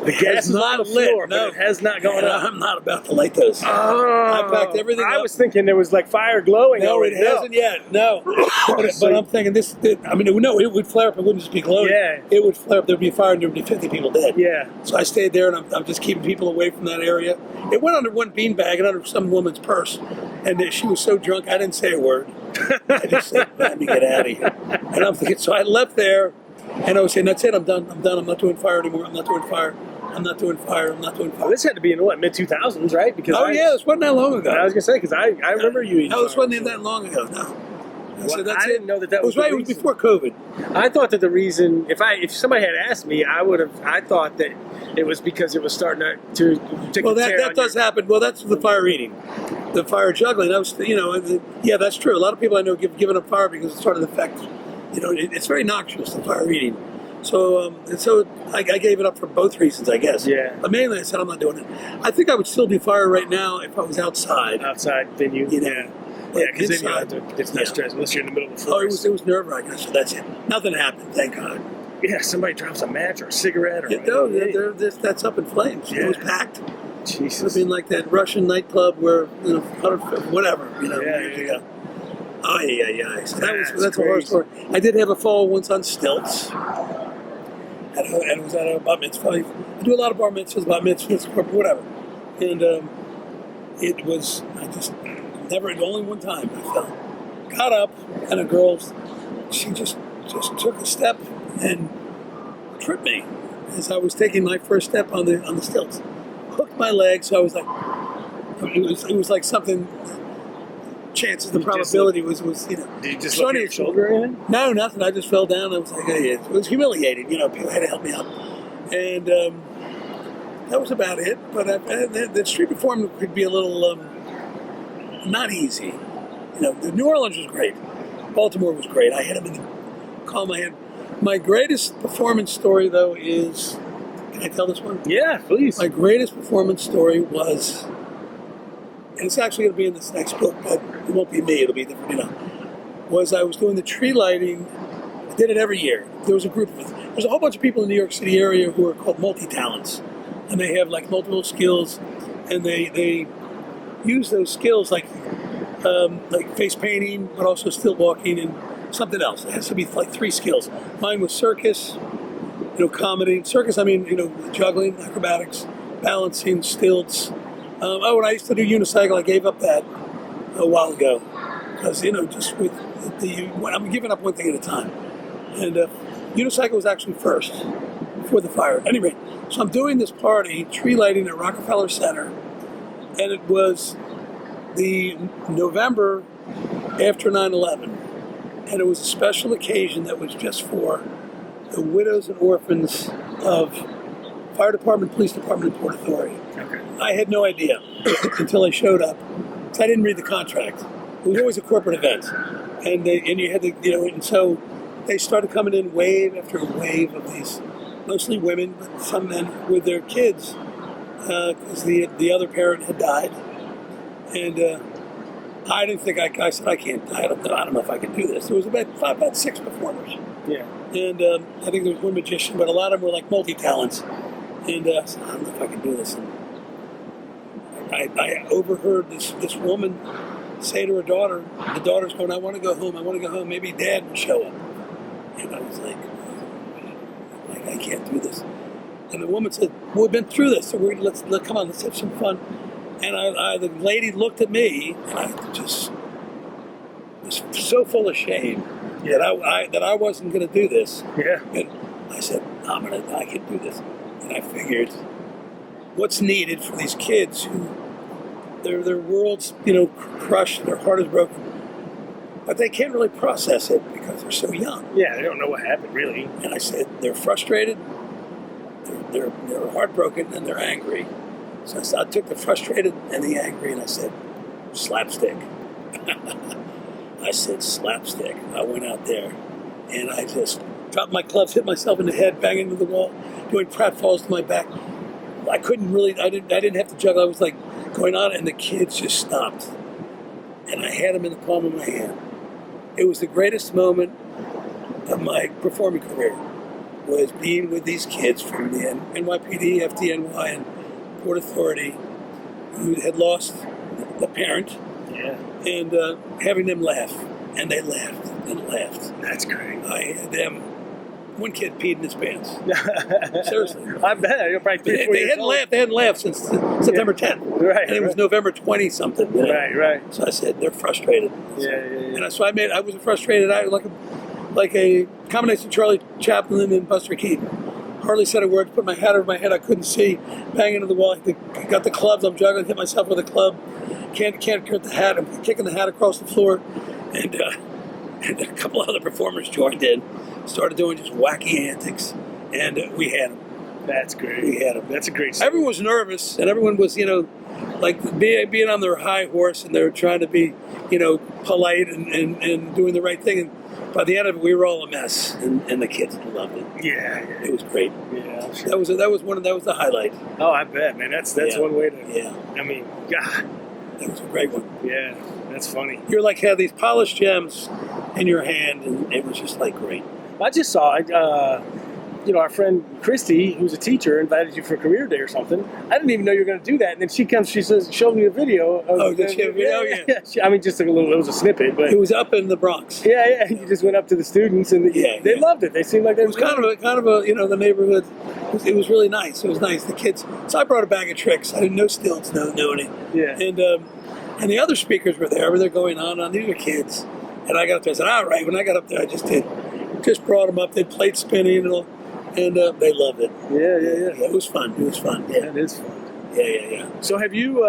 Speaker 1: The gas is
Speaker 2: not
Speaker 1: on the
Speaker 2: lit.
Speaker 1: floor,
Speaker 2: No,
Speaker 1: but it has not gone up.
Speaker 2: I'm not about to light those.
Speaker 1: Oh,
Speaker 2: I packed everything up.
Speaker 1: I was thinking there was like fire glowing.
Speaker 2: No, it hasn't yet. No. But I'm thinking it would flare up. It wouldn't just be glowing.
Speaker 1: Yeah.
Speaker 2: It would flare up. There'd be a fire and there'd be 50 people dead.
Speaker 1: Yeah.
Speaker 2: So I stayed there, and I'm just keeping people away from that area. It went under one beanbag and under some woman's purse. And she was so drunk, I didn't say a word. I just said, let me get out of here. And I'm thinking, so I left there, and I was saying, that's it, I'm done. I'm not doing fire anymore. I'm not doing fire. I'm not doing fire. I'm not doing fire.
Speaker 1: Well, this had to be in what, mid-2000s, right? Because
Speaker 2: this wasn't that long ago.
Speaker 1: I was going to say, because I remember you eating
Speaker 2: No, this
Speaker 1: fire,
Speaker 2: wasn't even that long ago, no.
Speaker 1: Well, I didn't know that
Speaker 2: it was
Speaker 1: the
Speaker 2: right. It was
Speaker 1: reason.
Speaker 2: before COVID.
Speaker 1: I thought that the reason, if somebody had asked me, I thought that it was because it was starting to take
Speaker 2: Well,
Speaker 1: a tear
Speaker 2: that
Speaker 1: on
Speaker 2: does happen. Well, that's the fire eating, the fire juggling. That was, yeah, that's true. A lot of people I know given up fire because it started to affect, it's very noxious, the fire eating. So, I gave it up for both reasons, I guess.
Speaker 1: Yeah.
Speaker 2: But mainly, I said I'm not doing it. I think I would still do fire right now if I was outside.
Speaker 1: Outside venue.
Speaker 2: Yeah.
Speaker 1: Yeah, because then you have to, it's not stressful unless you're in the middle of the forest.
Speaker 2: It was nerve-wracking. So that's it. Nothing happened, thank God.
Speaker 1: Yeah, somebody drops a match or a cigarette.
Speaker 2: That's up in flames.
Speaker 1: Yeah.
Speaker 2: It was packed.
Speaker 1: Jesus.
Speaker 2: I mean, like that Russian nightclub where, whatever, years ago. Oh, yeah. So that's a horror story. I did have a fall once on stilts. And it was at a bar mitzvah. I do a lot of bar mitzvahs, whatever. And it was, only one time I fell. Got up, and a girl, she just took a step and tripped me as I was taking my first step on the stilts. Hooked my leg, so I was like, it was like something. Chances, the probability was.
Speaker 1: Did you just look at your shoulder or anything?
Speaker 2: No, nothing. I just fell down. I was like, it was humiliating. People had to help me up, and that was about it. But the street performance could be a little not easy. New Orleans was great. Baltimore was great. I had him in the calm my head. My greatest performance story, though, is. Can I tell this one?
Speaker 1: Yeah, please.
Speaker 2: My greatest performance story was. And it's actually going to be in this next book, but it won't be me, it'll be different, was I was doing the tree lighting. I did it every year. There's a whole bunch of people in the New York City area who are called multi-talents. And they have like multiple skills, and they use those skills like face painting, but also still walking and something else. It has to be like 3 skills. Mine was circus, comedy. Circus, juggling, acrobatics, balancing, stilts. And I used to do unicycle. I gave up that a while ago because just with I'm giving up one thing at a time. And unicycle was actually first before the fire. Anyway, so I'm doing this party, tree lighting at Rockefeller Center, and it was the November after 9/11, and it was a special occasion that was just for the widows and orphans of fire department, police department, and Port Authority.
Speaker 1: Okay.
Speaker 2: I had no idea until I showed up. I didn't read the contract. It was always a corporate event, and you had to, and so they started coming in wave after wave of these, mostly women, but some men with their kids, because the other parent had died, and I didn't think I said I don't know if I can do this. There was about 6 performers.
Speaker 1: Yeah.
Speaker 2: And I think there was one magician, but a lot of them were like multi-talents. And I said, I don't know if I can do this. And I overheard this woman say to her daughter, the daughter's going, I want to go home, maybe Dad will show up. And I was like, I can't do this. And the woman said, well, we've been through this, so let's come on, let's have some fun. And the lady looked at me, and I just was so full of shame that I wasn't going to do this.
Speaker 1: Yeah.
Speaker 2: And I said, I can do this. And I figured, what's needed for these kids who their world's crushed, their heart is broken, but they can't really process it because they're so young.
Speaker 1: Yeah, they don't know what happened really.
Speaker 2: And I said, they're frustrated, they're heartbroken, and they're angry. So I took the frustrated and the angry, and I said, slapstick. I said, slapstick. I went out there, and I just dropped my clubs, hit myself in the head, banging into the wall, doing pratfalls to my back. I didn't have to juggle. I was like going on, and the kids just stopped. And I had them in the palm of my hand. It was the greatest moment of my performing career, was being with these kids from the NYPD, FDNY, and Port Authority who had lost a parent.
Speaker 1: Yeah.
Speaker 2: And having them laugh. And they laughed and laughed.
Speaker 1: That's great.
Speaker 2: I had them one kid peed in his pants. Seriously.
Speaker 1: I bet. You're probably 3 or 4
Speaker 2: They
Speaker 1: years
Speaker 2: hadn't
Speaker 1: old.
Speaker 2: laughed. They hadn't laughed since September 10th.
Speaker 1: Right.
Speaker 2: And it was November 20 something. You know?
Speaker 1: Right.
Speaker 2: So I said they're frustrated.
Speaker 1: Yeah.
Speaker 2: And so I was frustrated. I like a combination of Charlie Chaplin and Buster Keaton. Hardly said a word. Put my hat over my head. I couldn't see. Bang into the wall. I got the clubs. I'm juggling. Hit myself with a club. Can't get the hat. I'm kicking the hat across the floor. And a couple other performers joined in. Started doing just wacky antics. And we had them.
Speaker 1: That's great.
Speaker 2: We had them.
Speaker 1: That's a great story.
Speaker 2: Everyone was nervous. And everyone was, like being on their high horse. And they were trying to be, polite and doing the right thing. And by the end of it, we were all a mess. And the kids loved it.
Speaker 1: Yeah.
Speaker 2: It was great.
Speaker 1: Yeah. Sure.
Speaker 2: That was the highlight.
Speaker 1: Oh, I bet, man. That's one way to.
Speaker 2: Yeah.
Speaker 1: I mean, God.
Speaker 2: That was a great one.
Speaker 1: Yeah, that's funny.
Speaker 2: You're like had these polished gems in your hand, and it was just like great.
Speaker 1: I just saw, our friend Christy, who's a teacher, invited you for a career day or something. I didn't even know you were going to do that. And then she says, showed me a video.
Speaker 2: Did she have a video?
Speaker 1: Yeah. I mean, just like it was a snippet, but
Speaker 2: it was up in the Bronx.
Speaker 1: Yeah. You just went up to the students, and they loved it. They seemed like they
Speaker 2: it was kind of a the neighborhood. It was really nice. It was nice. The kids. So I brought a bag of tricks. I didn't know stilts, no any.
Speaker 1: Yeah.
Speaker 2: And the other speakers were there. They're going on. These are kids. And I got up there. I said, all right. When I got up there, I just brought them up. They played spinning and they loved it.
Speaker 1: Yeah.
Speaker 2: It was fun. Yeah.
Speaker 1: It is fun.
Speaker 2: Yeah.
Speaker 1: So have you?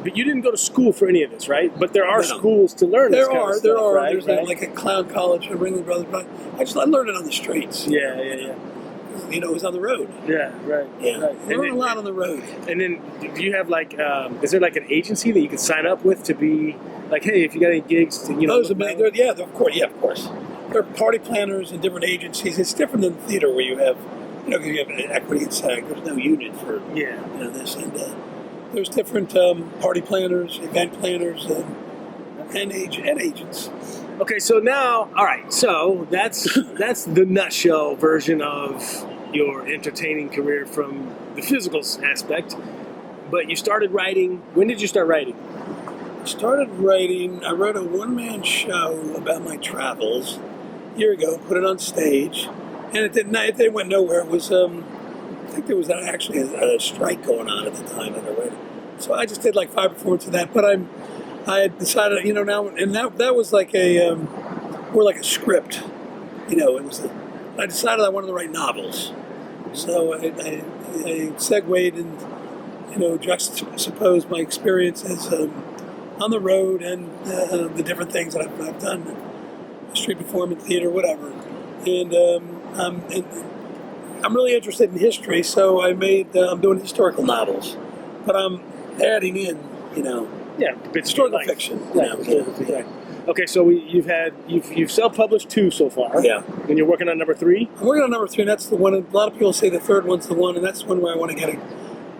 Speaker 1: But you didn't go to school for any of this, right? But there are schools to learn this kind of stuff,
Speaker 2: There are.
Speaker 1: right?
Speaker 2: There's like a clown college in Ringling Brothers, but I learned it on the streets.
Speaker 1: Yeah.
Speaker 2: It was on the road.
Speaker 1: Yeah, right.
Speaker 2: Yeah,
Speaker 1: right.
Speaker 2: learn a lot on the road.
Speaker 1: And then, do you have is there like an agency that you can sign up with to be like, hey, if you got any gigs, to,
Speaker 2: of course. There are party planners and different agencies. It's different than theater where you have, because you have an equity and SAG. There's no union for this, and there's different party planners, event planners, and agents.
Speaker 1: Okay, so now, all right, so that's the nutshell version of your entertaining career from the physical aspect. But you started writing. When did you start writing?
Speaker 2: I wrote a one-man show about my travels a year ago, put it on stage, and it went nowhere. It was, I think there was actually a strike going on at the time that I wrote it. So I just did like 5 performances of that, but I had decided, now, and that was like more like a script, I decided I wanted to write novels. So I segued and, juxtaposed my experiences on the road and the different things that I've done, street performance, theater, whatever. And I'm really interested in history, so I'm doing historical novels, but I'm adding in, historical fiction.
Speaker 1: Yeah. Okay, so you've self-published 2 so far.
Speaker 2: Yeah.
Speaker 1: And you're working on number 3?
Speaker 2: I'm working on number 3, and that's the one. A lot of people say the third one's the one, and that's the one where I want to get a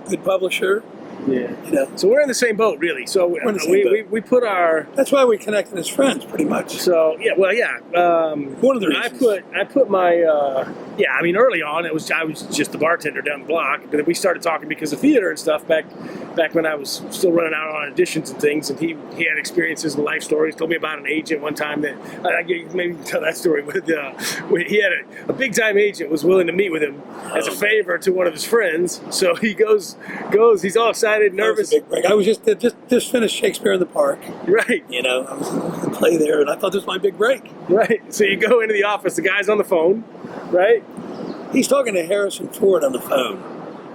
Speaker 2: good publisher.
Speaker 1: Yeah. So we're in the same boat, really. So we put our.
Speaker 2: That's why we connected as friends, pretty much.
Speaker 1: So one of the reasons. I put my early on I was just the bartender down the block, but then we started talking because of theater and stuff back when I was still running out on auditions and things, and he had experiences and life stories. Told me about an agent one time that maybe tell that story with he had a big time agent was willing to meet with him as a favor to one of his friends. So he goes. He's all excited, nervous.
Speaker 2: That was a big break. I was just finished Shakespeare in the Park.
Speaker 1: Right.
Speaker 2: I was in the play there, and I thought this was my big break.
Speaker 1: Right. So you go into the office. The guy's on the phone. Right.
Speaker 2: He's talking to Harrison Ford on the phone,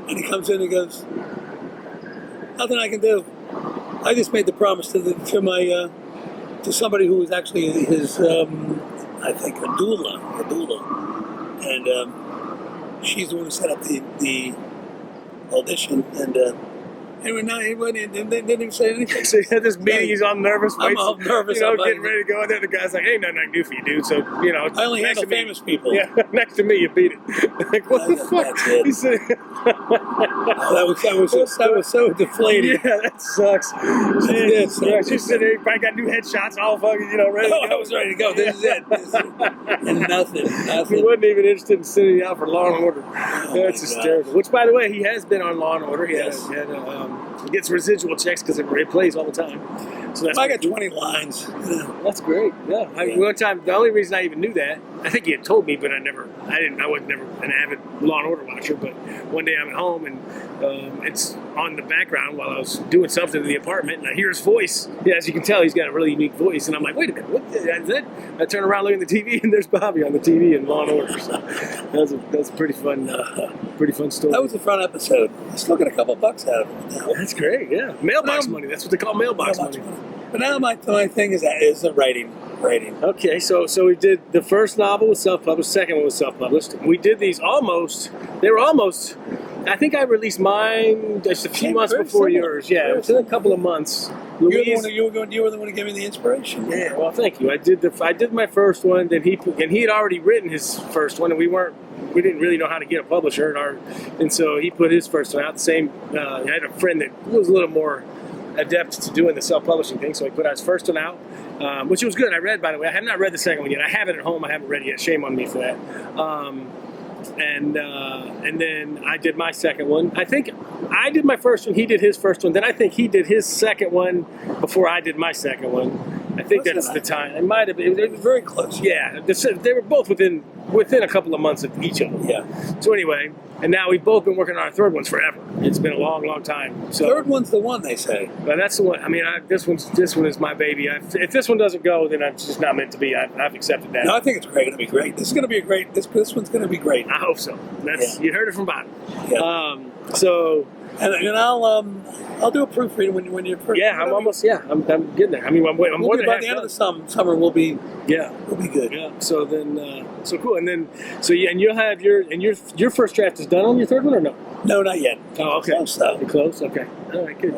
Speaker 2: and he comes in and goes, "Nothing I can do. I just made the promise to somebody who was actually his, I think, a doula, and she's the one who set up the audition, and anyway, no, he went in and didn't even say anything."
Speaker 1: So you had this meeting, he's all nervous.
Speaker 2: I'm all nervous.
Speaker 1: Getting ready to go in there. The guy's like, "Ain't nothing I can do for you, dude." So,
Speaker 2: I only handle famous people.
Speaker 1: Yeah, next to me, you beat it. Like, what the fuck?
Speaker 2: That's it.
Speaker 1: He said,
Speaker 2: that was so deflating.
Speaker 1: Yeah, that sucks. She said, "Hey, probably got new headshots, all fucking, ready to go."
Speaker 2: I was ready to go. This is it. And nothing.
Speaker 1: He wasn't even interested in sending you out for Law and Order. That's hysterical. Which, by the way, he has been on Law and Order. He had It gets residual checks because it plays all the time. So that's
Speaker 2: I got 20 lines.
Speaker 1: That's great. Yeah. One time, the only reason I even knew that, I think he had told me, but I was never an avid Law and Order watcher. But one day I'm at home and it's on the background while I was doing something in the apartment, and I hear his voice. Yeah, as you can tell, he's got a really unique voice, and I'm like, wait a minute, what is that? I turn around, look at the TV, and there's Bobby on the TV in Law and Order. So that's a pretty fun story.
Speaker 2: That was a fun episode. I still get a couple bucks out of it now.
Speaker 1: That's great. Yeah, mailbox money. That's what they call mailbox money.
Speaker 2: But now my thing is the writing.
Speaker 1: Okay, so we did the first novel was self-published, second one was self-published. We did these they were almost, I think I released mine just a few months before yours. Yeah, it was in a couple of months.
Speaker 2: You were the one who gave me the inspiration.
Speaker 1: Yeah, well, thank you. I did my first one, then he had already written his first one, and we didn't really know how to get a publisher, and so he put his first one out. I had a friend that was a little more adept to doing the self-publishing thing, so he put his first one out, which was good. I read, by the way. I have not read the second one yet. I have it at home. I haven't read it yet. Shame on me for that. And then I did my second one. I think I did my first one. He did his first one. Then I think he did his second one before I did my second one. I think that's the time. It might have been. It was
Speaker 2: very close.
Speaker 1: Yeah, they were both within a couple of months of each other.
Speaker 2: Yeah.
Speaker 1: So anyway, and now we've both been working on our third ones forever. It's been a long, long time. So
Speaker 2: third one's the one, they say.
Speaker 1: But that's the one. I mean, this one is my baby. If this one doesn't go, then it's just not meant to be. I've accepted that.
Speaker 2: No, I think it's great. It'll be great. This is going to be this one's going to be great.
Speaker 1: I hope so. You heard it from Bob.
Speaker 2: Yeah. And I'll do a proofreading when you're first.
Speaker 1: Yeah, I'm almost. Yeah, I'm getting there. I mean, I'm more than
Speaker 2: by the end of the summer. We'll be good.
Speaker 1: Yeah. So then, so cool. And then, and you'll have your first draft is done on your third one or no?
Speaker 2: No, not yet.
Speaker 1: Oh, okay.
Speaker 2: Close though.
Speaker 1: You're close. Okay. All right. Good.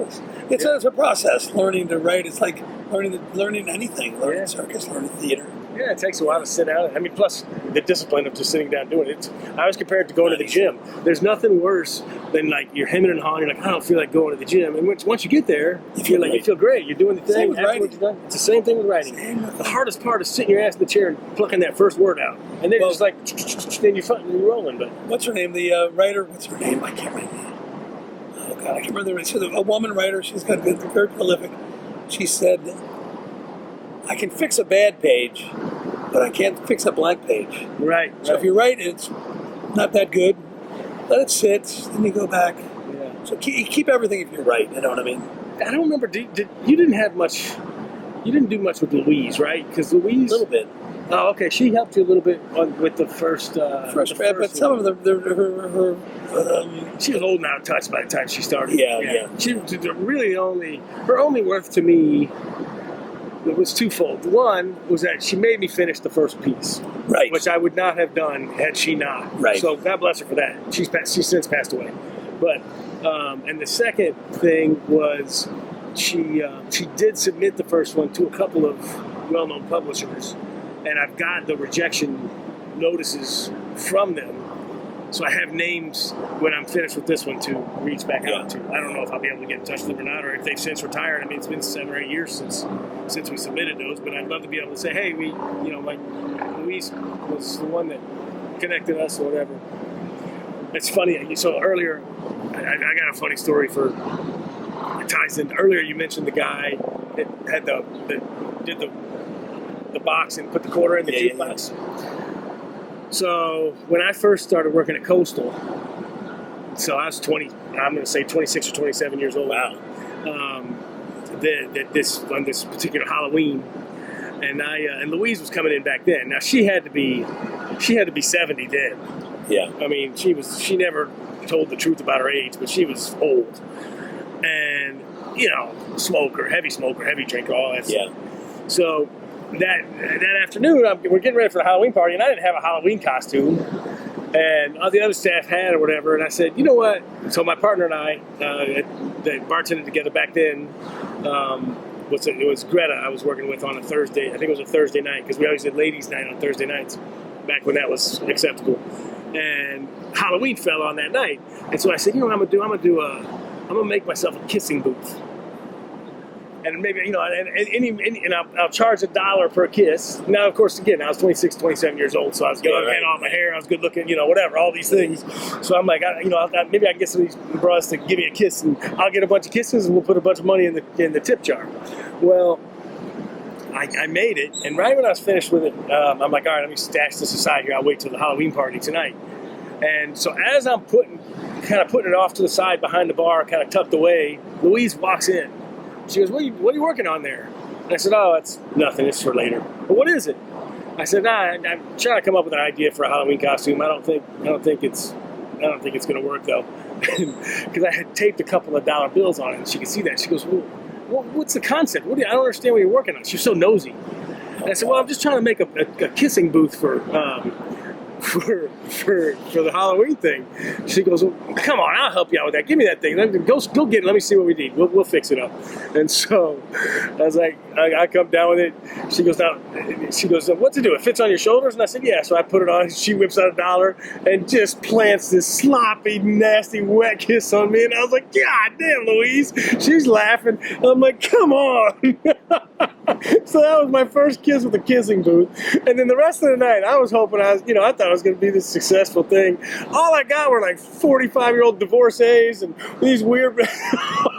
Speaker 2: It's a process. Learning to write. It's like learning anything. Learning circus. Learning theater.
Speaker 1: Yeah, it takes a while to sit down. I mean, plus the discipline of just sitting down and doing it. I always compare it to going to the gym. There's nothing worse than like you're hemming and hawing. You're like, I don't feel like going to the gym. And once you get there, you feel great. You're doing the thing.
Speaker 2: Same with writing.
Speaker 1: It's the same thing with writing. The hardest part is sitting your ass in the chair and plucking that first word out, and then just like then you're rolling. But
Speaker 2: what's her name? The writer. What's her name? I can't remember. Oh God, I can't remember. She's a woman writer. She's got been very prolific. She said, "I can fix a bad page, but I can't fix a blank page."
Speaker 1: Right.
Speaker 2: So if you write it's not that good, let it sit, then you go back.
Speaker 1: Yeah.
Speaker 2: So keep everything if you're right. You know what I mean?
Speaker 1: I don't remember. You didn't have much. You didn't do much with Louise, right? Because Louise.
Speaker 2: A little bit.
Speaker 1: Oh, okay. She helped you a little bit with the first draft,
Speaker 2: but some of her
Speaker 1: she was old and out of touch by the time she started.
Speaker 2: Yeah.
Speaker 1: She was really her only worth to me. It was twofold. One was that she made me finish the first piece,
Speaker 2: right,
Speaker 1: which I would not have done had she not.
Speaker 2: Right.
Speaker 1: So God bless her for that. She's since passed away. But and the second thing was she did submit the first one to a couple of well-known publishers, and I've got the rejection notices from them. So I have names when I'm finished with this one to reach back out to. I don't know if I'll be able to get in touch with them or not, or if they've since retired. I mean, it's been 7 or 8 years since we submitted those, but I'd love to be able to say, hey, like Louise was the one that connected us or whatever. It's funny. So earlier, I got a funny story it ties in. Earlier, you mentioned the guy that had did the box and put the quarter in the jukebox. So when I first started working at Coastal, so I was 20. I'm going to say 26 or 27 years old.
Speaker 2: Wow.
Speaker 1: On this particular Halloween, and and Louise was coming in back then. Now she had to be 70 then.
Speaker 2: Yeah.
Speaker 1: I mean, she never told the truth about her age, but she was old, and heavy smoker, heavy drinker, all that stuff. So that afternoon, we're getting ready for the Halloween party, and I didn't have a Halloween costume, and all the other staff had or whatever. And I said, you know what? So my partner and I, that bartended together back then, it was Greta I was working with on a Thursday. I think it was a Thursday night because we always did ladies' night on Thursday nights back when that was acceptable. And Halloween fell on that night, and so I said, you know what I'm gonna do? I'm gonna make myself a kissing booth. and maybe, and I'll charge $1 per kiss. Now, of course, again, I was 26, 27 years old, so I was young, had all my hair, I was good looking, whatever, all these things. So I'm like, maybe I can get some of these bros to give me a kiss, and I'll get a bunch of kisses, and we'll put a bunch of money in the tip jar. Well, I made it, and right when I was finished with it, I'm like, all right, let me stash this aside here. I'll wait till the Halloween party tonight. And so as I'm putting it off to the side behind the bar, kind of tucked away, Louise walks in. She goes, what are you working on there? And I said, oh, it's nothing. It's for later. But what is it? I said, I'm trying to come up with an idea for a Halloween costume. I don't think it's going to work though, because I had taped a couple of dollar bills on it, and she could see that. She goes, well, what's the concept? I don't understand what you're working on. She was so nosy. And I said, well, I'm just trying to make a kissing booth for the Halloween thing. She goes, well, come on, I'll help you out with that. Give me that thing. Go get it. Let me see what we need. We'll fix it up. And so I was like, I come down with it. She goes, what to do? It fits on your shoulders? And I said, yeah. So I put it on. She whips out $1 and just plants this sloppy, nasty, wet kiss on me. And I was like, God damn, Louise. She's laughing. I'm like, come on. So that was my first kiss with the kissing booth. And then the rest of the night, I was hoping I thought it was going to be this successful thing. All I got were like 45-year-old divorcees and these weird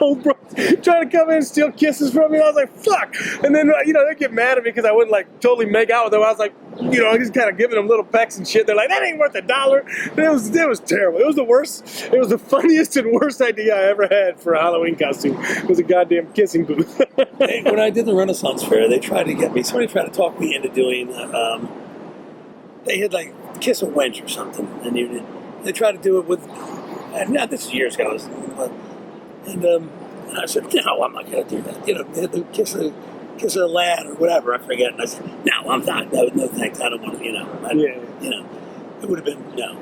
Speaker 1: old bros trying to come in and steal kisses from me. And I was like, fuck. And then, they get mad at me because I wouldn't like totally make out with them. I was like, just kind of giving them little pecks and shit. They're like, that ain't worth $1. And it was terrible. It was the worst. It was the funniest and worst idea I ever had for a Halloween costume. It was a goddamn kissing booth.
Speaker 2: Hey, when I did the Renaissance Fair, they tried to get me. Somebody tried to talk me into doing. They had like kiss a wench or something, and they tried to do it with. Now this is years ago, and I said, no, I'm not going to do that. They had to kiss a lad or whatever. I forget. And I said, no, I'm not. No thanks. I don't want to. It would have been no.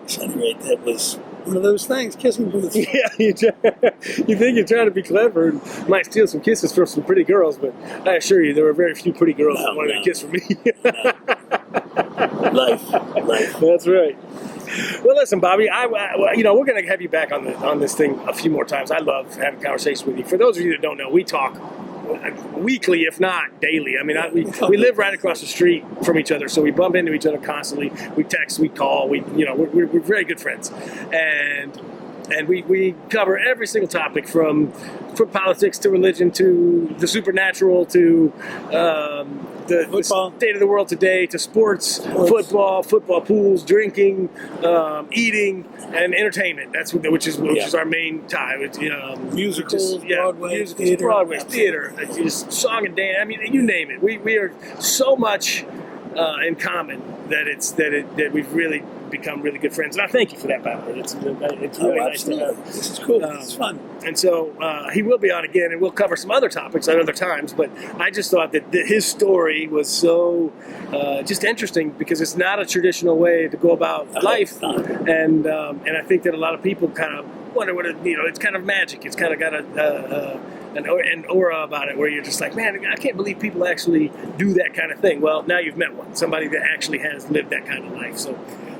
Speaker 2: So at any rate, that was one of those things, kissing booths.
Speaker 1: Yeah, you think you're trying to be clever and might steal some kisses from some pretty girls, but I assure you, there were very few pretty girls that wanted to kiss from me.
Speaker 2: Life.
Speaker 1: That's right. Well, listen, Bobby, we're going to have you back on this thing a few more times. I love having conversations with you. For those of you that don't know, we talk weekly, if not daily. I mean, we live right across the street from each other, so we bump into each other constantly. We text, we call, we're very good friends, and we cover every single topic from politics to religion to the supernatural to the state of the world today to sports. football pools, drinking, eating, and entertainment. Which is our main tie.
Speaker 2: Musicals,
Speaker 1: Broadway theater, just song and dance. I mean, you name it. We are so much in common that we've really become really good friends, and I thank you for that, by the way. It's really nice to have.
Speaker 2: This is cool. This is fun.
Speaker 1: And so he will be on again, and we'll cover some other topics at other times. But I just thought that his story was so just interesting because it's not a traditional way to go about life, and I think that a lot of people kind of wonder what it's kind of magic. It's kind of got an aura about it where you're just like, man, I can't believe people actually do that kind of thing. Well, now you've met one, somebody that actually has lived that kind of life. So.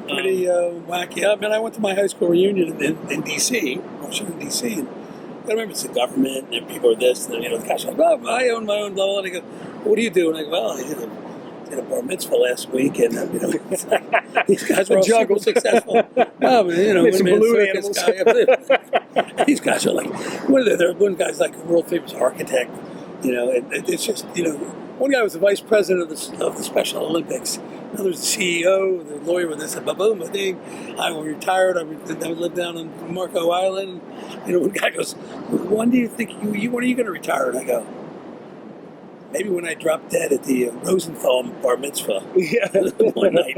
Speaker 2: Pretty wacky. I mean, I went to my high school reunion in D.C., Washington, D.C., and I remember it's the government, and people are this, and the guy's like, well, I own my own blah, blah, and I go, what do you do? And I go, well, I did a bar mitzvah last week, and these guys were all super successful. These guys are like, one guy's like a world famous architect, and it's just, one guy was the vice president of the Special Olympics. Another was the CEO, the lawyer with this, boom, I think. I retired. I lived down on Marco Island. One guy goes, when do you think when are you going to retire? And I go, maybe when I drop dead at the Rosenthal bar mitzvah.
Speaker 1: Yeah.
Speaker 2: One night.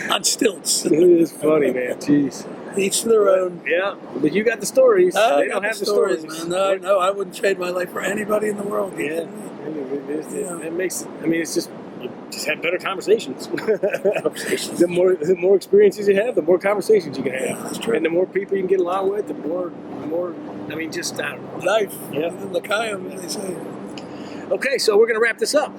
Speaker 2: On stilts.
Speaker 1: It is funny, man. Jeez.
Speaker 2: Each to their own.
Speaker 1: Yeah, but you got the stories. They don't have the stories.
Speaker 2: Man. No, I wouldn't trade my life for anybody in the world.
Speaker 1: Yeah. It makes, it's just, you just have better conversations. The more experiences you have, the more conversations you can have.
Speaker 2: Yeah, that's true.
Speaker 1: And the more people you can get along with, the more, just, I don't know.
Speaker 2: Life.
Speaker 1: Yeah.
Speaker 2: L'chaim, they say.
Speaker 1: Okay, so we're going to wrap this up.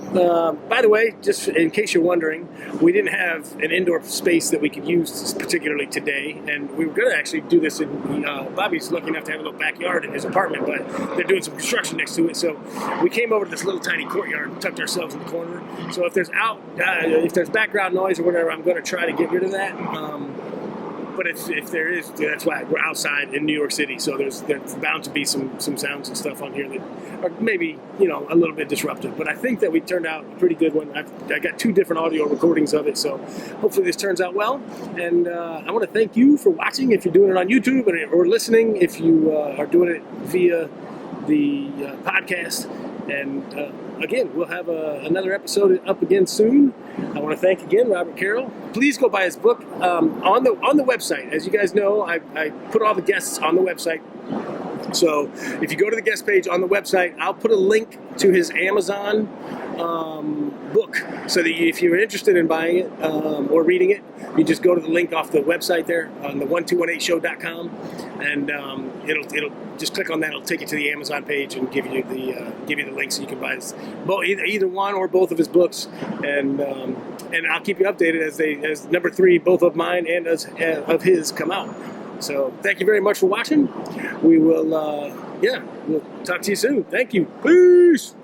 Speaker 1: By the way, just in case you're wondering, we didn't have an indoor space that we could use particularly today, and we were going to actually do this in, Bobby's lucky enough to have a little backyard in his apartment, but they're doing some construction next to it, so we came over to this little tiny courtyard and tucked ourselves in the corner. So if there's background noise or whatever, I'm going to try to get rid of that. But if there is, that's why we're outside in New York City, so there's bound to be some sounds and stuff on here that are maybe, a little bit disruptive. But I think that we turned out a pretty good one. I got 2 different audio recordings of it, so hopefully this turns out well. And I want to thank you for watching if you're doing it on YouTube, or listening if you are doing it via the podcast. And again, we'll have another episode up again soon. I want to thank again Robert Carroll. Please go buy his book on the website. As you guys know, I put all the guests on the website. So if you go to the guest page on the website, I'll put a link to his Amazon book, so that if you're interested in buying it or reading it, you just go to the link off the website there on the 1218show.com, and it'll just click on that. It'll take you to the Amazon page and give you the link so you can buy this, either one or both of his books, and I'll keep you updated as number 3, both of mine and of his, come out. So thank you very much for watching. We will we'll talk to you soon. Thank you. Peace.